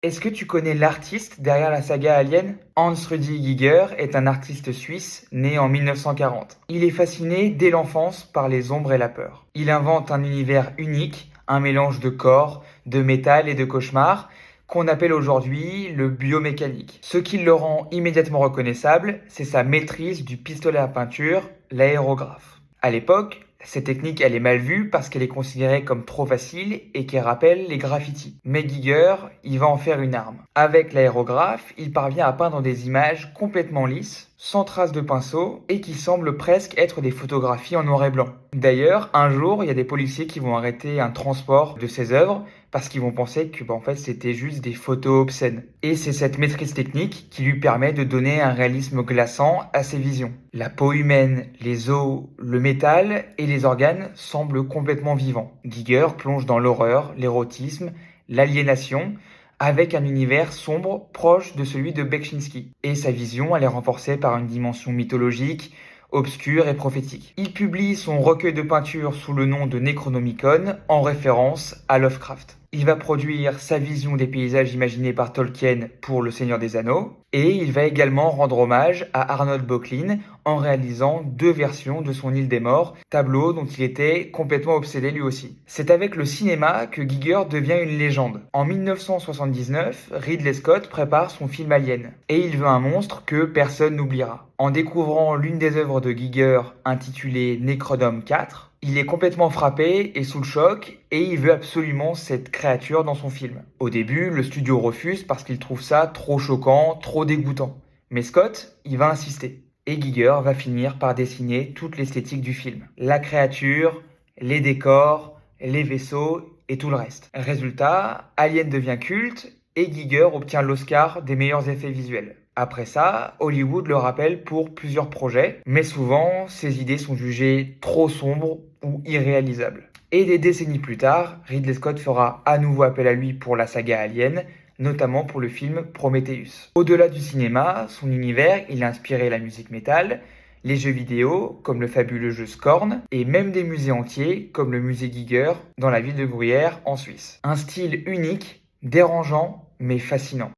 Est-ce que tu connais l'artiste derrière la saga Alien? Hans Rudi Giger est un artiste suisse né en 1940. Il est fasciné dès l'enfance par les ombres et la peur. Il invente un univers unique, un mélange de corps, de métal et de cauchemar, qu'on appelle aujourd'hui le biomécanique. Ce qui le rend immédiatement reconnaissable, c'est sa maîtrise du pistolet à peinture, l'aérographe. À l'époque, cette technique, elle est mal vue parce qu'elle est considérée comme trop facile et qu'elle rappelle les graffitis. Mais Giger, il va en faire une arme. Avec l'aérographe, il parvient à peindre des images complètement lisses, sans traces de pinceau, et qui semblent presque être des photographies en noir et blanc. D'ailleurs, un jour, il y a des policiers qui vont arrêter un transport de ses œuvres parce qu'ils vont penser que en fait, c'était juste des photos obscènes. Et c'est cette maîtrise technique qui lui permet de donner un réalisme glaçant à ses visions. La peau humaine, les os, le métal et les organes semblent complètement vivants. Giger plonge dans l'horreur, l'érotisme, l'aliénation, avec un univers sombre proche de celui de Beksinski. Et sa vision, elle est renforcée par une dimension mythologique, obscure et prophétique. Il publie son recueil de peintures sous le nom de Necronomicon, en référence à Lovecraft. Il va produire sa vision des paysages imaginés par Tolkien pour Le Seigneur des Anneaux, et il va également rendre hommage à Arnold Böcklin en réalisant 2 versions de son Île des Morts, tableau dont il était complètement obsédé lui aussi. C'est avec le cinéma que Giger devient une légende. En 1979, Ridley Scott prépare son film Alien, et il veut un monstre que personne n'oubliera. En découvrant l'une des œuvres de Giger intitulée Necrodome 4, il est complètement frappé et sous le choc et il veut absolument cette créature dans son film. Au début, le studio refuse parce qu'il trouve ça trop choquant, trop dégoûtant. Mais Scott, il va insister. Et Giger va finir par dessiner toute l'esthétique du film. La créature, les décors, les vaisseaux et tout le reste. Résultat, Alien devient culte et Giger obtient l'Oscar des meilleurs effets visuels. Après ça, Hollywood le rappelle pour plusieurs projets, mais souvent, ses idées sont jugées trop sombres ou irréalisables. Et des décennies plus tard, Ridley Scott fera à nouveau appel à lui pour la saga Alien, notamment pour le film Prometheus. Au-delà du cinéma, son univers, il a inspiré la musique métal, les jeux vidéo, comme le fabuleux jeu Scorn, et même des musées entiers, comme le musée Giger, dans la ville de Gruyère, en Suisse. Un style unique, dérangeant, mais fascinant.